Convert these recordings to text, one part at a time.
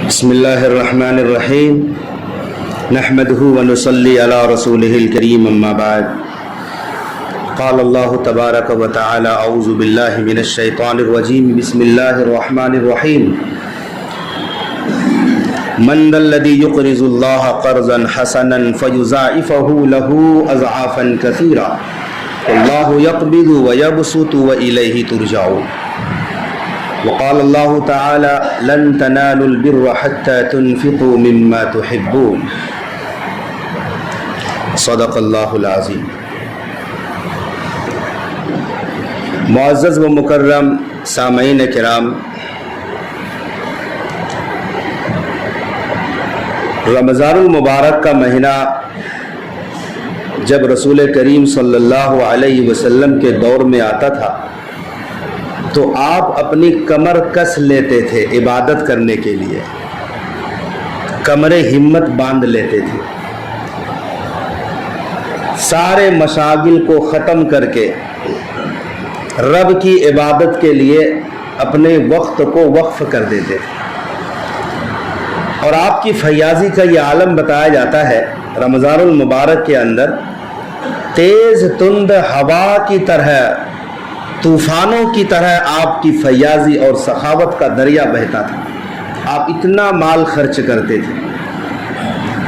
بسم اللہ الرحمن الرحیم نحمدہ ونصلی علی رسولہ الکریم اما بعد قال اللہ تبارک و تعالی اعوذ باللہ من الشیطان الرجیم بسم اللہ الرحمن الرحیم من ذا الذی یقرض اللہ قرضا حسنا فیضاعفہ لہ اضعافا کثیرا واللہ یقبض ویبسط والیہ ترجعون وقال اللہ تعالی لن تنالوا البر حتى تنفقوا مما تحبون صدق اللہ العظیم۔ معزز و مکرم سامعین کرام، رمضان المبارک کا مہینہ جب رسول کریم صلی اللہ علیہ وسلم کے دور میں آتا تھا تو آپ اپنی کمر کس لیتے تھے عبادت کرنے کے لیے، کمر ہمت باندھ لیتے تھے، سارے مشاغل کو ختم کر کے رب کی عبادت کے لیے اپنے وقت کو وقف کر دیتے تھے۔ اور آپ کی فیاضی کا یہ عالم بتایا جاتا ہے رمضان المبارک کے اندر تیز تند ہوا کی طرح، طوفانوں کی طرح آپ کی فیاضی اور سخاوت کا دریا بہتا تھا۔ آپ اتنا مال خرچ کرتے تھے،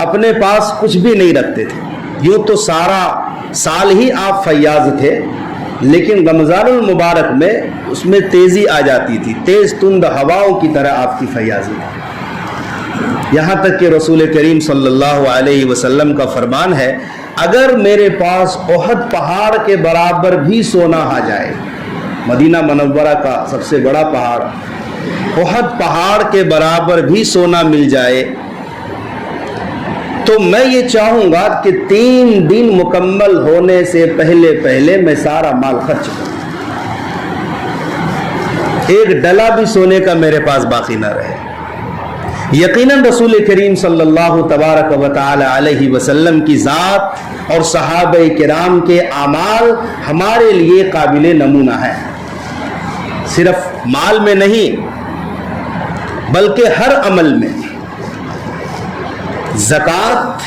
اپنے پاس کچھ بھی نہیں رکھتے تھے، یوں تو سارا سال ہی آپ فیاض تھے، لیکن رمضان المبارک میں اس میں تیزی آ جاتی تھی، تیز تند ہواؤں کی طرح آپ کی فیاضی تھی۔ یہاں تک کہ رسول کریم صلی اللہ علیہ وسلم کا فرمان ہے، اگر میرے پاس احد پہاڑ کے برابر بھی سونا آ جائے، مدینہ منورہ کا سب سے بڑا پہاڑ، احد پہاڑ کے برابر بھی سونا مل جائے تو میں یہ چاہوں گا کہ 3 دن مکمل ہونے سے پہلے میں سارا مال خرچ کروں، ایک ڈلا بھی سونے کا میرے پاس باقی نہ رہے۔ یقیناً رسول کریم صلی اللہ تبارک و تعالی علیہ وسلم کی ذات اور صحابہ کرام کے اعمال ہمارے لیے قابل نمونہ ہے، صرف مال میں نہیں بلکہ ہر عمل میں۔ زکوٰۃ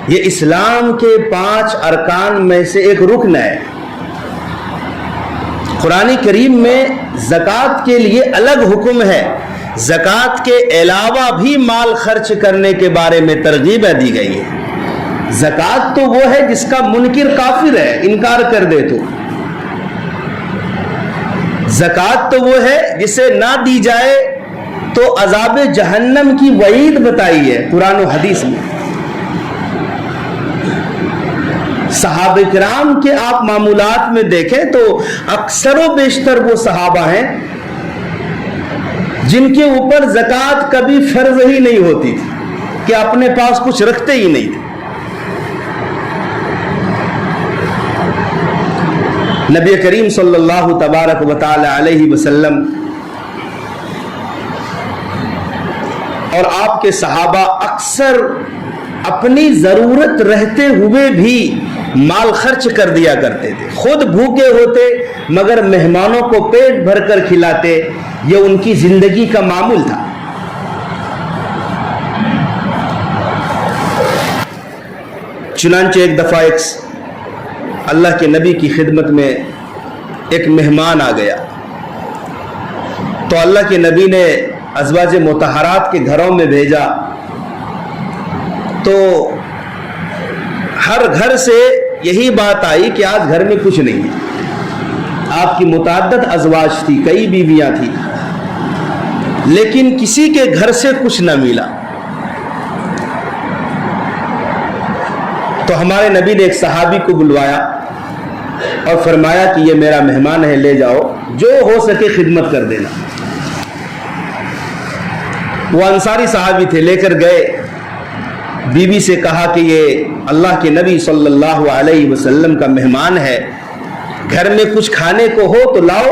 یہ اسلام کے 5 ارکان میں سے ایک رکن ہے۔ قرآن کریم میں زکوٰۃ کے لیے الگ حکم ہے، زکوٰۃ کے علاوہ بھی مال خرچ کرنے کے بارے میں ترغیبیں دی گئی ہے۔ زکوٰۃ تو وہ ہے جس کا منکر کافر ہے، انکار کر دے تو۔ زکوٰۃ تو وہ ہے جسے نہ دی جائے تو عذاب جہنم کی وعید بتائی ہے قرآن و حدیث میں۔ صحابہ کرام کے آپ معمولات میں دیکھیں تو اکثر و بیشتر وہ صحابہ ہیں جن کے اوپر زکوٰۃ کبھی فرض ہی نہیں ہوتی تھی، کہ اپنے پاس کچھ رکھتے ہی نہیں تھے۔ نبی کریم صلی اللہ تبارک و تعالی علیہ وسلم اور آپ کے صحابہ اکثر اپنی ضرورت رہتے ہوئے بھی مال خرچ کر دیا کرتے تھے، خود بھوکے ہوتے مگر مہمانوں کو پیٹ بھر کر کھلاتے، یہ ان کی زندگی کا معمول تھا۔ چنانچہ ایک دفعہ اللہ کے نبی کی خدمت میں ایک مہمان آ گیا تو اللہ کے نبی نے ازواج مطہرات کے گھروں میں بھیجا تو ہر گھر سے یہی بات آئی کہ آج گھر میں کچھ نہیں ہے۔ آپ کی متعدد ازواج تھی، کئی بیویاں تھیں، لیکن کسی کے گھر سے کچھ نہ ملا۔ تو ہمارے نبی نے ایک صحابی کو بلوایا اور فرمایا کہ یہ میرا مہمان ہے، لے جاؤ، جو ہو سکے خدمت کر دینا۔ وہ انصاری صحابی تھے، لے کر گئے، بیوی سے کہا کہ یہ اللہ کے نبی صلی اللہ علیہ وسلم کا مہمان ہے، گھر میں کچھ کھانے کو ہو تو لاؤ۔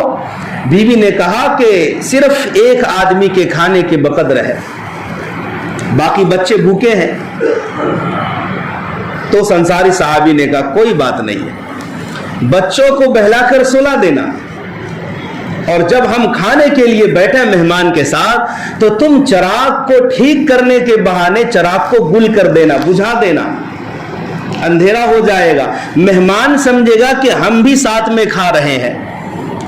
بیوی نے کہا کہ صرف ایک آدمی کے کھانے کے بقدر ہے، باقی بچے بھوکے ہیں۔ تو اس انصاری صحابی نے کہا کوئی بات نہیں ہے، بچوں کو بہلا کر سلا دینا اور جب ہم کھانے کے لیے بیٹھے مہمان کے ساتھ تو تم چراغ کو ٹھیک کرنے کے بہانے چراغ کو گل کر دینا، بجھا دینا، اندھیرا ہو جائے گا، مہمان سمجھے گا کہ ہم بھی ساتھ میں کھا رہے ہیں،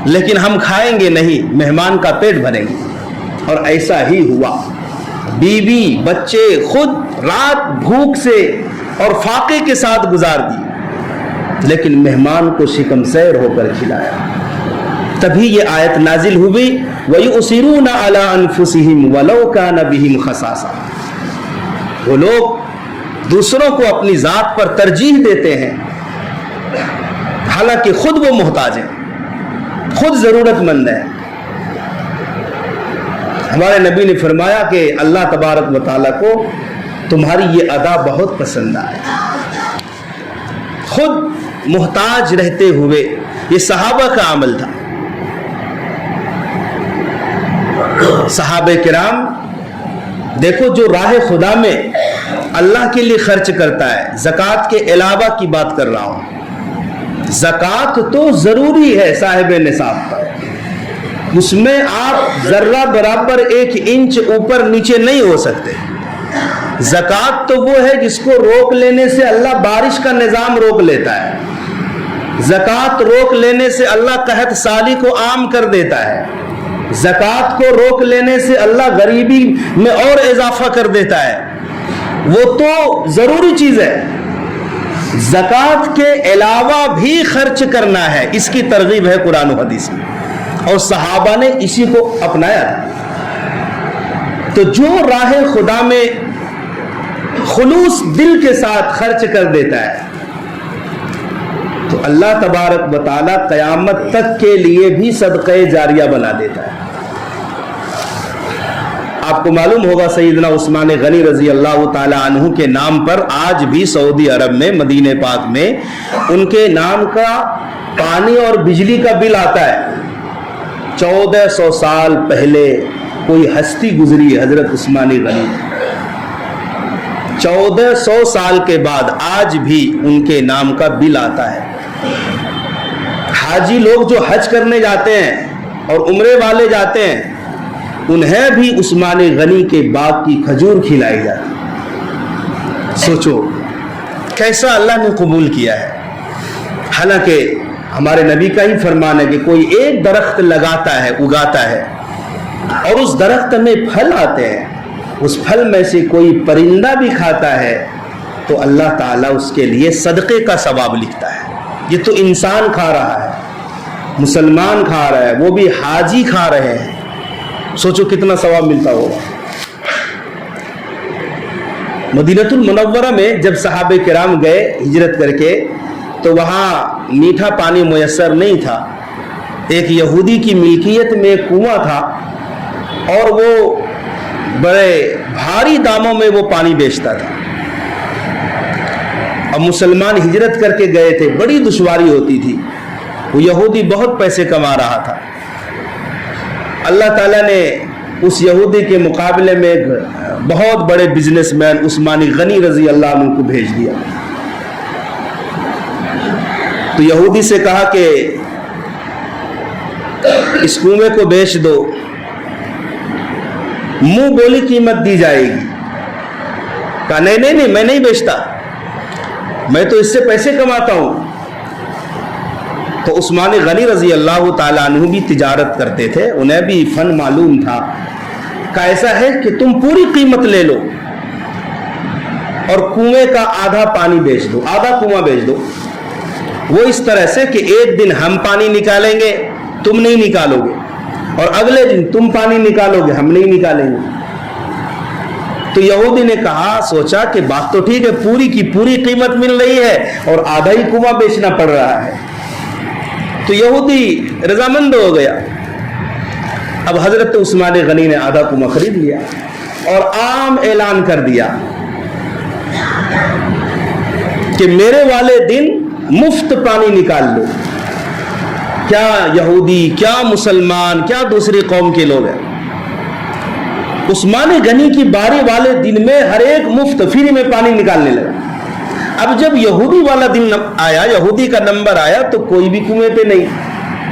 لیکن ہم کھائیں گے نہیں، مہمان کا پیٹ بھریں گے۔ اور ایسا ہی ہوا، بیوی بچے خود رات بھوک سے اور فاقے کے ساتھ گزار دی، لیکن مہمان کو شکم سیر ہو کر کھلایا۔ تبھی یہ آیت نازل ہوئی، وَيُؤْثِرُونَ عَلَىٰ أَنفُسِهِمْ وَلَوْ كَانَ بِهِمْ خَصَاصَةٌ، وہ لوگ دوسروں کو اپنی ذات پر ترجیح دیتے ہیں حالانکہ خود وہ محتاج ہیں، خود ضرورت مند ہیں۔ ہمارے نبی نے فرمایا کہ اللہ تبارک و تعالیٰ کو تمہاری یہ ادا بہت پسند آئے، خود محتاج رہتے ہوئے۔ یہ صحابہ کا عمل تھا۔ صحابہ کرام دیکھو، جو راہ خدا میں اللہ کے لیے خرچ کرتا ہے، زکوٰۃ کے علاوہ کی بات کر رہا ہوں، زکوٰۃ تو ضروری ہے صاحب نصاب پر، اس میں آپ ذرہ برابر 1 انچ اوپر نیچے نہیں ہو سکتے۔ زکوٰۃ تو وہ ہے جس کو روک لینے سے اللہ بارش کا نظام روک لیتا ہے، زکوٰۃ روک لینے سے اللہ قحط سالی کو عام کر دیتا ہے، زکوٰۃ کو روک لینے سے اللہ غریبی میں اور اضافہ کر دیتا ہے، وہ تو ضروری چیز ہے۔ زکوٰۃ کے علاوہ بھی خرچ کرنا ہے، اس کی ترغیب ہے قرآن و حدیث میں، اور صحابہ نے اسی کو اپنایا تھا۔ تو جو راہ خدا میں خلوص دل کے ساتھ خرچ کر دیتا ہے تو اللہ تبارک و تعالیٰ قیامت تک کے لیے بھی صدقہ جاریہ بنا دیتا ہے۔ آپ کو معلوم ہوگا سیدنا عثمان غنی رضی اللہ تعالی عنہ کے نام پر آج بھی سعودی عرب میں مدینہ پاک میں ان کے نام کا پانی اور بجلی کا بل آتا ہے۔ 1400 سال پہلے کوئی ہستی گزری حضرت عثمان غنی، 1400 سال کے بعد آج بھی ان کے نام کا بل آتا ہے۔ حاجی لوگ جو حج کرنے جاتے ہیں اور عمرے والے جاتے ہیں، انہیں بھی عثمان غنی کے باغ کی کھجور کھلائی جاتی۔ سوچو کیسا اللہ نے قبول کیا ہے۔ حالانکہ ہمارے نبی کا ہی فرمان ہے کہ کوئی ایک درخت لگاتا ہے، اگاتا ہے، اور اس درخت میں پھل آتے ہیں، اس پھل میں سے کوئی پرندہ بھی کھاتا ہے تو اللہ تعالیٰ اس کے لیے صدقے کا ثواب لکھتا ہے۔ یہ تو انسان کھا رہا ہے، مسلمان کھا رہا ہے، وہ بھی حاجی کھا رہے ہیں، سوچو کتنا ثواب ملتا ہوگا۔ مدینۃ المنورہ میں جب صحابہ کرام گئے ہجرت کر کے تو وہاں میٹھا پانی میسر نہیں تھا۔ ایک یہودی کی ملکیت میں ایک کنواں تھا اور وہ بڑے بھاری داموں میں وہ پانی بیچتا تھا، اور مسلمان ہجرت کر کے گئے تھے، بڑی دشواری ہوتی تھی، وہ یہودی بہت پیسے کما رہا تھا۔ اللہ تعالیٰ نے اس یہودی کے مقابلے میں ایک بہت بڑے بزنس مین عثمان غنی رضی اللہ عنہ کو بھیج دیا۔ تو یہودی سے کہا کہ اس کنویں کو بیچ دو، منہ بولی قیمت دی جائے گی۔ کہا نہیں میں نہیں بیچتا، میں تو اس سے پیسے کماتا ہوں۔ تو عثمان غنی رضی اللہ تعالیٰ عنہ بھی تجارت کرتے تھے، انہیں بھی فن معلوم تھا۔ کہا ایسا ہے کہ تم پوری قیمت لے لو اور کنویں کا آدھا پانی بیچ دو، آدھا کنواں بیچ دو، وہ اس طرح سے کہ ایک دن ہم پانی نکالیں گے، تم نہیں نکالو گے، اور اگلے دن تم پانی نکالو گے، ہم نہیں نکالیں گے۔ تو یہودی نے کہا، سوچا کہ بات تو ٹھیک ہے، پوری کی پوری قیمت مل رہی ہے اور آدھا ہی کنواں بیچنا پڑ رہا ہے۔ تو یہودی رضامند ہو گیا۔ اب حضرت عثمان غنی نے آدھا کنواں خرید لیا اور عام اعلان کر دیا کہ میرے والے دن مفت پانی نکال لو۔ کیا یہودی، کیا مسلمان، کیا دوسری قوم کے لوگ ہیں، عثمان غنی کی باری والے دن میں ہر ایک مفت فری میں پانی نکالنے لگا۔ اب جب یہودی والا دن آیا، یہودی کا نمبر آیا تو کوئی بھی کنویں پہ نہیں،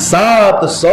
700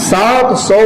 700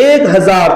1000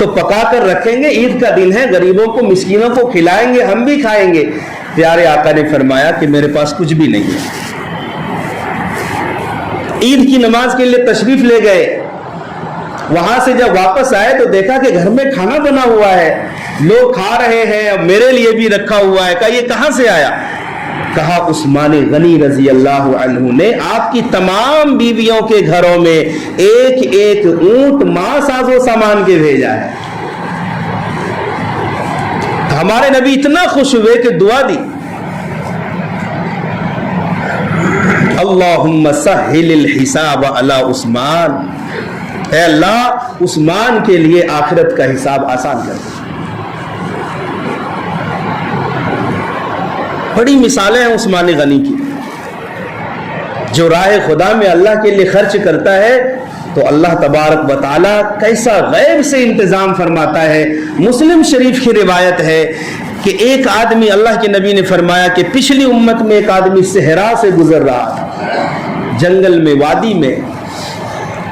تو پکا کر رکھیں گے, عید کا دن ہے, غریبوں کو مسکینوں کو کھلائیں گے, ہم بھی کھائیں گے. پیارے آقا نے فرمایا کہ میرے پاس کچھ بھی نہیں ہے. عید کی نماز کے لیے تشریف لے گئے, وہاں سے جب واپس آئے تو دیکھا کہ گھر میں کھانا بنا ہوا ہے, لوگ کھا رہے ہیں, اور میرے لیے بھی رکھا ہوا ہے. کہا یہ کہاں سے آیا؟ کہا عثمان غنی رضی اللہ عنہ نے آپ کی تمام بیویوں کے گھروں میں ایک ایک اونٹ ماں ساز و سامان کے بھیجا ہے. ہمارے نبی اتنا خوش ہوئے کہ دعا دی, اللہم سہل الحساب علی عثمان, اے اللہ عثمان کے لیے آخرت کا حساب آسان کر دے. بڑی مثالیں ہیں عثمان غنی کی. جو راہ خدا میں اللہ کے لیے خرچ کرتا ہے تو اللہ تبارک و تعالیٰ کیسا غیب سے انتظام فرماتا ہے. مسلم شریف کی روایت ہے کہ ایک آدمی, اللہ کے نبی نے فرمایا کہ پچھلی امت میں ایک آدمی صحرا سے گزر رہا تھا, جنگل میں, وادی میں.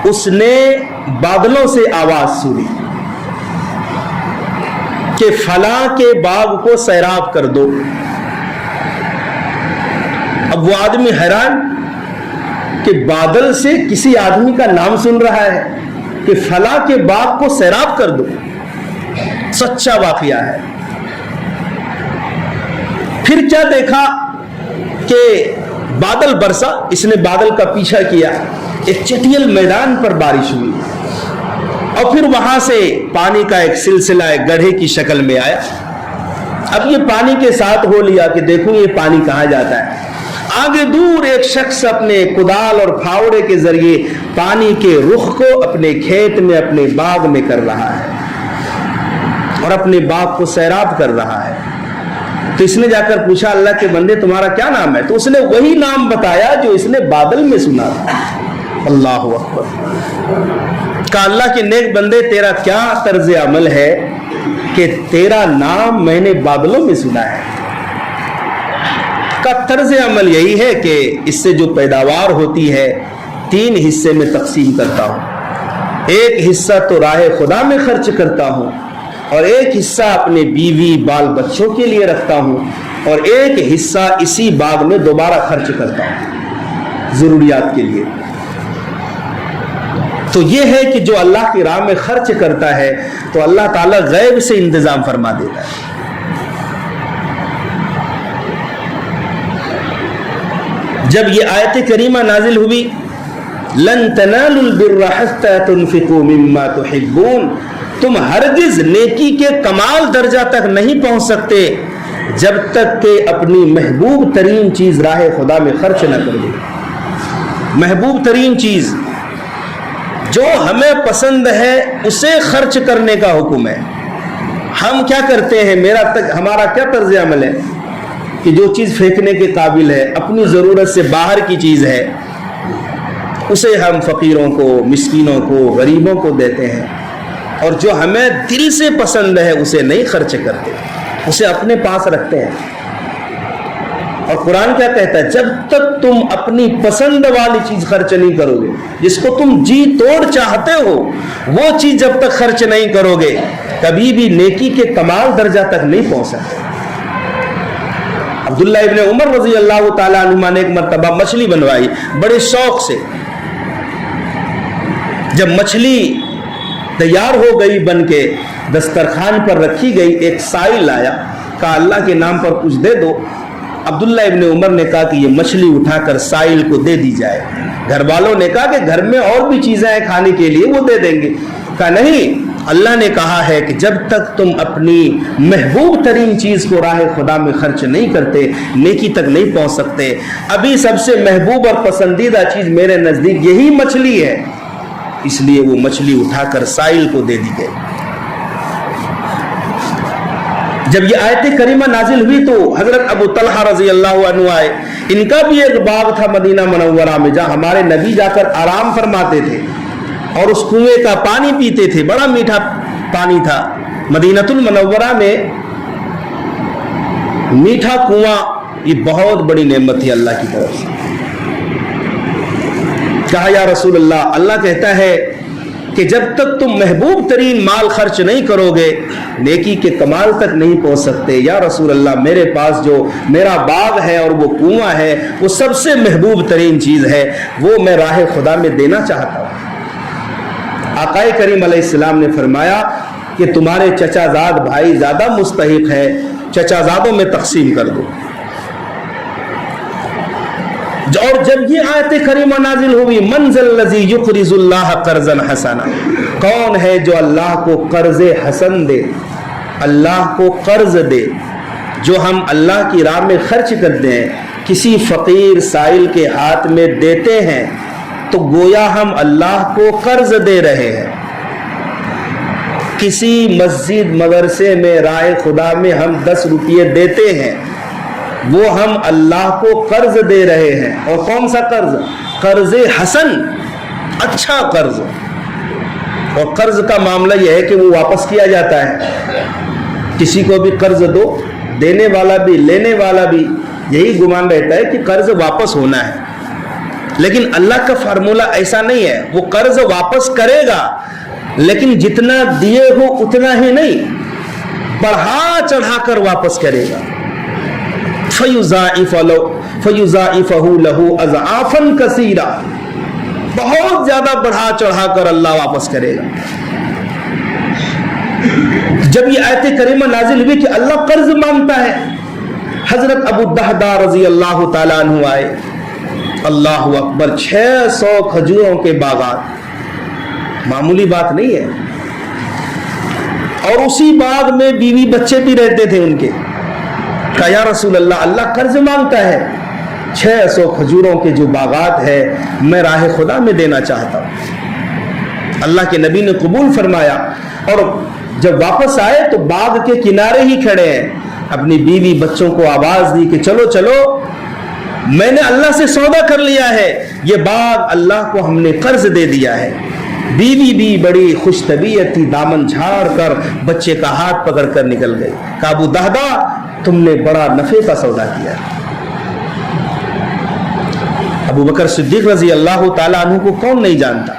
اس نے بادلوں سے آواز سنی کہ فلاں کے باغ کو سیراب کر دو. اب وہ آدمی حیران کہ بادل سے کسی آدمی کا نام سن رہا ہے کہ فلاں کے باغ کو سیراب کر دو. سچا واقعہ ہے. پھر کیا دیکھا کہ بادل برسا, اس نے بادل کا پیچھا کیا, ایک چٹیل میدان پر بارش ہوئی, اور پھر وہاں سے پانی کا ایک سلسلہ ایک گڑھے کی شکل میں آیا. اب یہ پانی کے ساتھ ہو لیا کہ دیکھو یہ پانی کہاں جاتا ہے. آگے دور ایک شخص اپنے کدال اور پھاوڑے کے ذریعے پانی کے رخ کو اپنے کھیت میں, اپنے باغ میں کر رہا ہے اور اپنے باغ کو سیراب کر رہا ہے. تو اس نے جا کر پوچھا اللہ کے بندے تمہارا کیا نام ہے؟ تو اس نے وہی نام بتایا جو اس نے بادل میں سنا تھا. اللہ اکبر. کہا اللہ کے نیک بندے تیرا کیا طرز عمل ہے کہ تیرا نام میں نے بادلوں میں سنا ہے؟ کا طرز عمل یہی ہے کہ اس سے جو پیداوار ہوتی ہے 3 حصے میں تقسیم کرتا ہوں. ایک حصہ تو راہ خدا میں خرچ کرتا ہوں, اور ایک حصہ اپنے بیوی بال بچوں کے لیے رکھتا ہوں, اور ایک حصہ اسی باغ میں دوبارہ خرچ کرتا ہوں ضروریات کے لیے. تو یہ ہے کہ جو اللہ کی راہ میں خرچ کرتا ہے تو اللہ تعالیٰ غیب سے انتظام فرما دیتا ہے. جب یہ آیت کریمہ نازل ہوئی, لن تنالوا البر حتى تنفقوا مما تحبون, تم ہرگز نیکی کے کمال درجہ تک نہیں پہنچ سکتے جب تک کہ اپنی محبوب ترین چیز راہ خدا میں خرچ نہ کر دو. محبوب ترین چیز جو ہمیں پسند ہے اسے خرچ کرنے کا حکم ہے. ہم کیا کرتے ہیں, ہمارا کیا طرز عمل ہے کہ جو چیز پھینکنے کے قابل ہے, اپنی ضرورت سے باہر کی چیز ہے, اسے ہم فقیروں کو, مسکینوں کو, غریبوں کو دیتے ہیں, اور جو ہمیں دل سے پسند ہے اسے نہیں خرچ کرتے, اسے اپنے پاس رکھتے ہیں. اور قرآن کیا کہتا ہے, جب تک تم اپنی پسند والی چیز خرچ نہیں کرو گے, جس کو تم جی توڑ چاہتے ہو وہ چیز جب تک خرچ نہیں کرو گے کبھی بھی نیکی کے کمال درجہ تک نہیں پہنچ سکتے. عبداللہ ابن عمر رضی اللہ تعالیٰ عنہما نے ایک مرتبہ مچھلی بنوائی بڑے شوق سے. جب مچھلی تیار ہو گئی, بن کے دسترخوان پر رکھی گئی, ایک سائل آیا, کہا اللہ کے نام پر کچھ دے دو. عبداللہ ابن عمر نے کہا کہ یہ مچھلی اٹھا کر سائل کو دے دی جائے. گھر والوں نے کہا کہ گھر میں اور بھی چیزیں ہیں کھانے کے لیے, وہ دے دیں گے. کہا نہیں, اللہ نے کہا ہے کہ جب تک تم اپنی محبوب ترین چیز کو راہ خدا میں خرچ نہیں کرتے نیکی تک نہیں پہنچ سکتے. ابھی سب سے محبوب اور پسندیدہ چیز میرے نزدیک یہی مچھلی ہے, اس لیے وہ مچھلی اٹھا کر سائل کو دے دی گئی. جب یہ آیت کریمہ نازل ہوئی تو حضرت ابو طلحہ رضی اللہ عنہ آئے. ان کا بھی ایک باغ تھا مدینہ منورہ میں جہاں ہمارے نبی جا کر آرام فرماتے تھے اور اس کنویں کا پانی پیتے تھے. بڑا میٹھا پانی تھا. مدینہ المنورہ میں میٹھا کنواں یہ بہت بڑی نعمت تھی اللہ کی طرف سے. کہا یا رسول اللہ, اللہ کہتا ہے کہ جب تک تم محبوب ترین مال خرچ نہیں کرو گے نیکی کے کمال تک نہیں پہنچ سکتے. یا رسول اللہ میرے پاس جو میرا باغ ہے اور وہ کنواں ہے وہ سب سے محبوب ترین چیز ہے, وہ میں راہ خدا میں دینا چاہتا ہوں. آقا کریم علیہ السلام نے فرمایا کہ تمہارے چچا زاد بھائی زیادہ مستحق ہے, چچا زادوں میں تقسیم کر دو. اور جب یہ آیت کریمہ نازل ہوئی من ذا الذی یقرض اللہ قرضا حسنا, کون ہے جو اللہ کو قرض حسن دے, اللہ کو قرض دے جو ہم اللہ کی راہ میں خرچ کرتے ہیں, کسی فقیر سائل کے ہاتھ میں دیتے ہیں تو گویا ہم اللہ کو قرض دے رہے ہیں. کسی مسجد مدرسے میں راہ خدا میں ہم 10 روپے دیتے ہیں, وہ ہم اللہ کو قرض دے رہے ہیں. اور کون سا قرض؟ قرض حسن, اچھا قرض. اور قرض کا معاملہ یہ ہے کہ وہ واپس کیا جاتا ہے. کسی کو بھی قرض دو, دینے والا بھی لینے والا بھی یہی گمان رہتا ہے کہ قرض واپس ہونا ہے, لیکن اللہ کا فارمولہ ایسا نہیں ہے. وہ قرض واپس کرے گا لیکن جتنا دیے ہو اتنا ہی نہیں, بڑھا چڑھا کر واپس کرے گا. فَيُضَاعِفَهُ لَهُ أَضْعَافًا كَثِيرًا, بہت زیادہ بڑھا چڑھا کر اللہ واپس کرے گا. جب یہ آیت کریمہ نازل ہوئی کہ اللہ قرض مانگتا ہے, حضرت ابو الدہداء رضی اللہ تعالیٰ عنہ آئے, اللہ اکبر, 600 کھجوروں کے باغات, معمولی بات نہیں ہے. اور اسی باغ میں بیوی بچے بھی رہتے تھے ان کے. کہا یا رسول اللہ, اللہ قرض مانگتا ہے, 600 کھجوروں کے جو باغات ہے میں راہ خدا میں دینا چاہتا ہوں. اللہ کے نبی نے قبول فرمایا, اور جب واپس آئے تو باغ کے کنارے ہی کھڑے ہیں, اپنی بیوی بچوں کو آواز دی کہ چلو چلو, میں نے اللہ سے سودا کر لیا ہے, یہ باغ اللہ کو ہم نے قرض دے دیا ہے. بیوی بھی بڑی خوش طبیعت تھی, دامن جھاڑ کر بچے کا ہاتھ پکڑ کر نکل گئی. کہا ابو دہداء تم نے بڑا نفع کا سودا کیا. ابو بکر صدیق رضی اللہ تعالیٰ عنہ کو کون نہیں جانتا.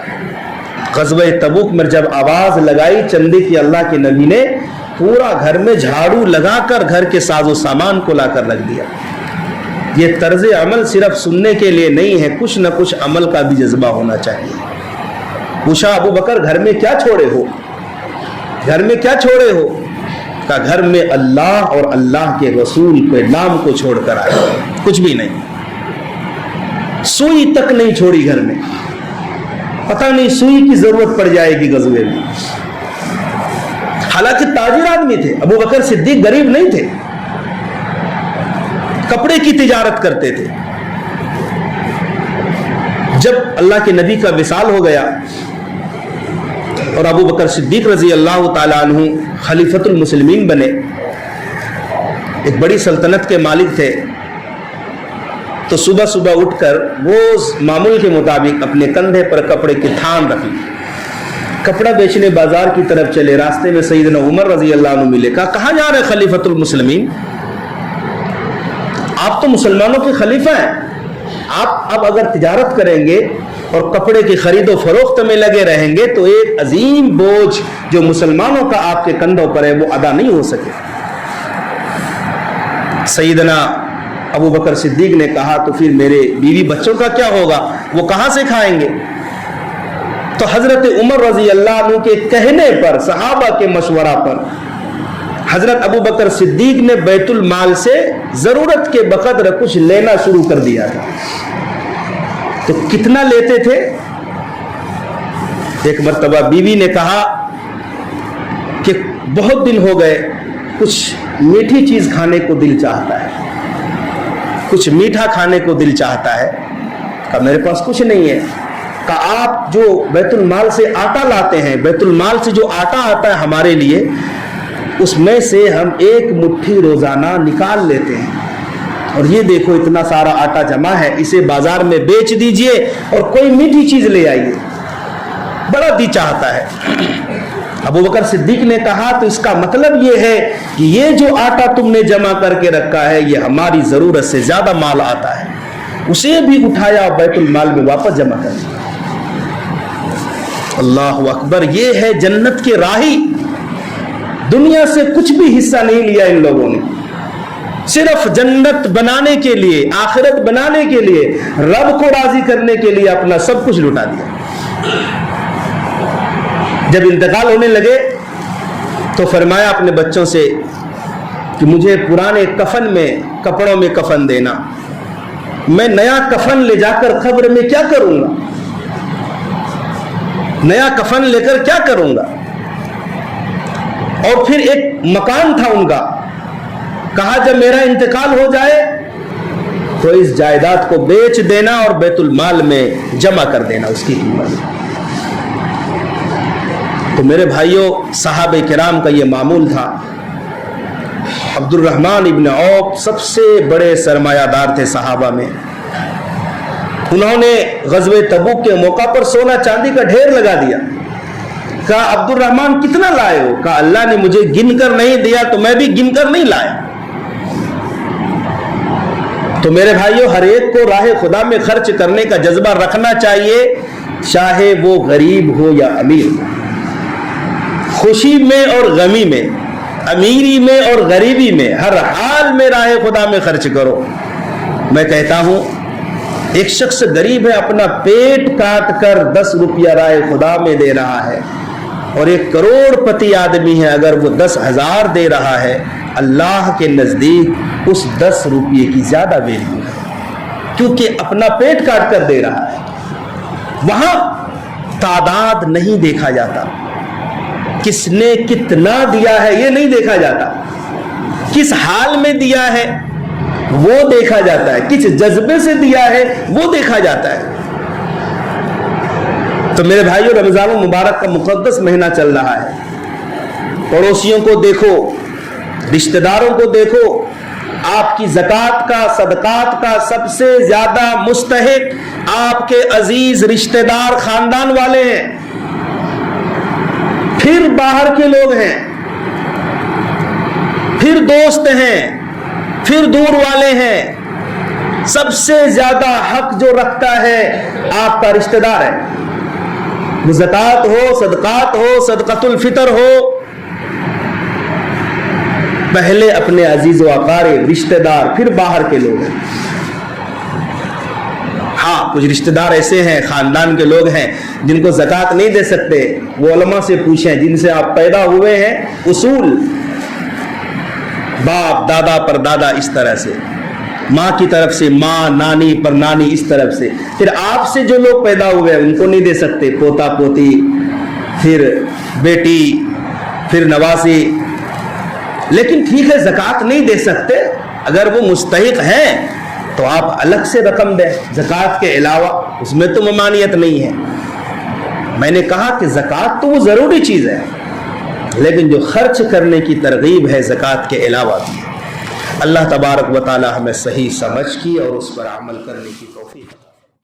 غزوہ تبوک میں جب آواز لگائی چندے کی, اللہ کے نبی نے پورا گھر میں جھاڑو لگا کر گھر کے ساز و سامان کو لا کر رکھ دیا. یہ طرز عمل صرف سننے کے لیے نہیں ہے, کچھ نہ کچھ عمل کا بھی جذبہ ہونا چاہیے. پوچھا ابو بکر گھر میں کیا چھوڑے ہو, گھر میں کیا چھوڑے ہو؟ کہا گھر میں اللہ اور اللہ کے رسول کے نام کو چھوڑ کر آئے, کچھ بھی نہیں, سوئی تک نہیں چھوڑی گھر میں. پتہ نہیں سوئی کی ضرورت پڑ جائے گی غزوے میں. حالانکہ تاجر آدمی تھے, ابو بکر صدیق غریب نہیں تھے, کپڑے کی تجارت کرتے تھے. جب اللہ کے نبی کا وصال ہو گیا اور ابو بکر صدیق رضی اللہ تعالیٰ عنہ خلیفۃ المسلمین بنے, ایک بڑی سلطنت کے مالک تھے, تو صبح صبح اٹھ کر وہ معمول کے مطابق اپنے کندھے پر کپڑے کی تھان رکھی, کپڑا بیچنے بازار کی طرف چلے. راستے میں سیدنا عمر رضی اللہ عنہ ملے. کہا کہاں جا رہے خلیفۃ المسلمین, آپ تو مسلمانوں کے خلیفہ ہیں, آپ اب اگر تجارت کریں گے اور کپڑے کی خرید و فروخت میں لگے رہیں گے تو ایک عظیم بوجھ جو مسلمانوں کا آپ کے کندھوں پر ہے وہ ادا نہیں ہو سکے. سیدنا ابو بکر صدیق نے کہا تو پھر میرے بیوی بچوں کا کیا ہوگا, وہ کہاں سے کھائیں گے؟ تو حضرت عمر رضی اللہ عنہ کے کہنے پر, صحابہ کے مشورہ پر, حضرت ابو بکر صدیق نے بیت المال سے ضرورت کے بقدر کچھ لینا شروع کر دیا تھا. تو کتنا لیتے تھے؟ ایک مرتبہ بیوی نے کہا کہ بہت دن ہو گئے, کچھ میٹھی چیز کھانے کو دل چاہتا ہے, کچھ میٹھا کھانے کو دل چاہتا ہے. کہا میرے پاس کچھ نہیں ہے. کہا آپ جو بیت المال سے آٹا لاتے ہیں, بیت المال سے جو آٹا آتا ہے ہمارے لیے, اس میں سے ہم ایک مٹھی روزانہ نکال لیتے ہیں, اور یہ دیکھو اتنا سارا آٹا جمع ہے, اسے بازار میں بیچ دیجئے اور کوئی میٹھی چیز لے آئیے. بڑا دی چاہتا ہے. ابو بکر صدیق نے کہا تو اس کا مطلب یہ ہے کہ یہ جو آٹا تم نے جمع کر کے رکھا ہے یہ ہماری ضرورت سے زیادہ مال آتا ہے, اسے بھی اٹھایا اور بیت المال میں واپس جمع کر دیا. اللہ اکبر، یہ ہے جنت کے راہی۔ دنیا سے کچھ بھی حصہ نہیں لیا ان لوگوں نے، صرف جنت بنانے کے لیے، آخرت بنانے کے لیے، رب کو راضی کرنے کے لیے اپنا سب کچھ لٹا دیا۔ جب انتقال ہونے لگے تو فرمایا اپنے بچوں سے کہ مجھے پرانے کفن میں، کپڑوں میں کفن دینا، میں نیا کفن لے جا کر قبر میں کیا کروں گا، نیا کفن لے کر کیا کروں گا۔ اور پھر ایک مکان تھا ان کا، کہا جب میرا انتقال ہو جائے تو اس جائیداد کو بیچ دینا اور بیت المال میں جمع کر دینا اس کی قیمت۔ تو میرے بھائیوں، صحابہ کرام کا یہ معمول تھا۔ عبد الرحمن ابن عوف سب سے بڑے سرمایہ دار تھے صحابہ میں۔ انہوں نے غزوہ تبوک کے موقع پر سونا چاندی کا ڈھیر لگا دیا۔ کہا عبد الرحمن کتنا لائے ہو؟ کہا اللہ نے مجھے گن کر نہیں دیا تو میں بھی گن کر نہیں لایا۔ تو میرے بھائیوں، ہر ایک کو راہ خدا میں خرچ کرنے کا جذبہ رکھنا چاہیے، چاہے وہ غریب ہو یا امیر ہو، خوشی میں اور غمی میں، امیری میں اور غریبی میں، ہر حال میں راہ خدا میں خرچ کرو۔ میں کہتا ہوں ایک شخص غریب ہے، اپنا پیٹ کاٹ کر 10 روپیہ راہ خدا میں دے رہا ہے، اور ایک کروڑ پتی آدمی ہے، اگر وہ 10,000 دے رہا ہے، اللہ کے نزدیک اس 10 روپیے کی زیادہ ویلیو ہے، کیونکہ اپنا پیٹ کاٹ کر دے رہا ہے۔ وہاں تعداد نہیں دیکھا جاتا، کس نے کتنا دیا ہے یہ نہیں دیکھا جاتا، کس حال میں دیا ہے وہ دیکھا جاتا ہے، کس جذبے سے دیا ہے وہ دیکھا جاتا ہے۔ تو میرے بھائیوں، رمضان المبارک کا مقدس مہینہ چل رہا ہے، پڑوسیوں کو دیکھو، رشتہ داروں کو دیکھو، آپ کی زکوٰۃ کا، صدقات کا سب سے زیادہ مستحق آپ کے عزیز رشتہ دار، خاندان والے ہیں، پھر باہر کے لوگ ہیں، پھر دوست ہیں، پھر دور والے ہیں۔ سب سے زیادہ حق جو رکھتا ہے آپ کا رشتہ دار ہے، وہ زکوٰۃ ہو، صدقات ہو، صدقۃ الفطر ہو، پہلے اپنے عزیز و اقارب، رشتہ دار، پھر باہر کے لوگ ہیں۔ ہاں، کچھ رشتہ دار ایسے ہیں، خاندان کے لوگ ہیں جن کو زکوٰۃ نہیں دے سکتے، وہ علماء سے پوچھیں جن سے آپ پیدا ہوئے ہیں، اصول باپ دادا پر دادا، اس طرح سے ماں کی طرف سے ماں، نانی پر نانی، اس طرف سے، پھر آپ سے جو لوگ پیدا ہوئے ہیں ان کو نہیں دے سکتے، پوتا پوتی، پھر بیٹی، پھر نوازی۔ لیکن ٹھیک ہے، زکوٰۃ نہیں دے سکتے، اگر وہ مستحق ہیں تو آپ الگ سے رقم دیں زکوٰۃ کے علاوہ، اس میں تو ممانعت نہیں ہے۔ میں نے کہا کہ زکوٰۃ تو وہ ضروری چیز ہے، لیکن جو خرچ کرنے کی ترغیب ہے زکوٰۃ کے علاوہ بھی۔ اللہ تبارک و تعالی ہمیں صحیح سمجھ کی اور اس پر عمل کرنے کی توفیق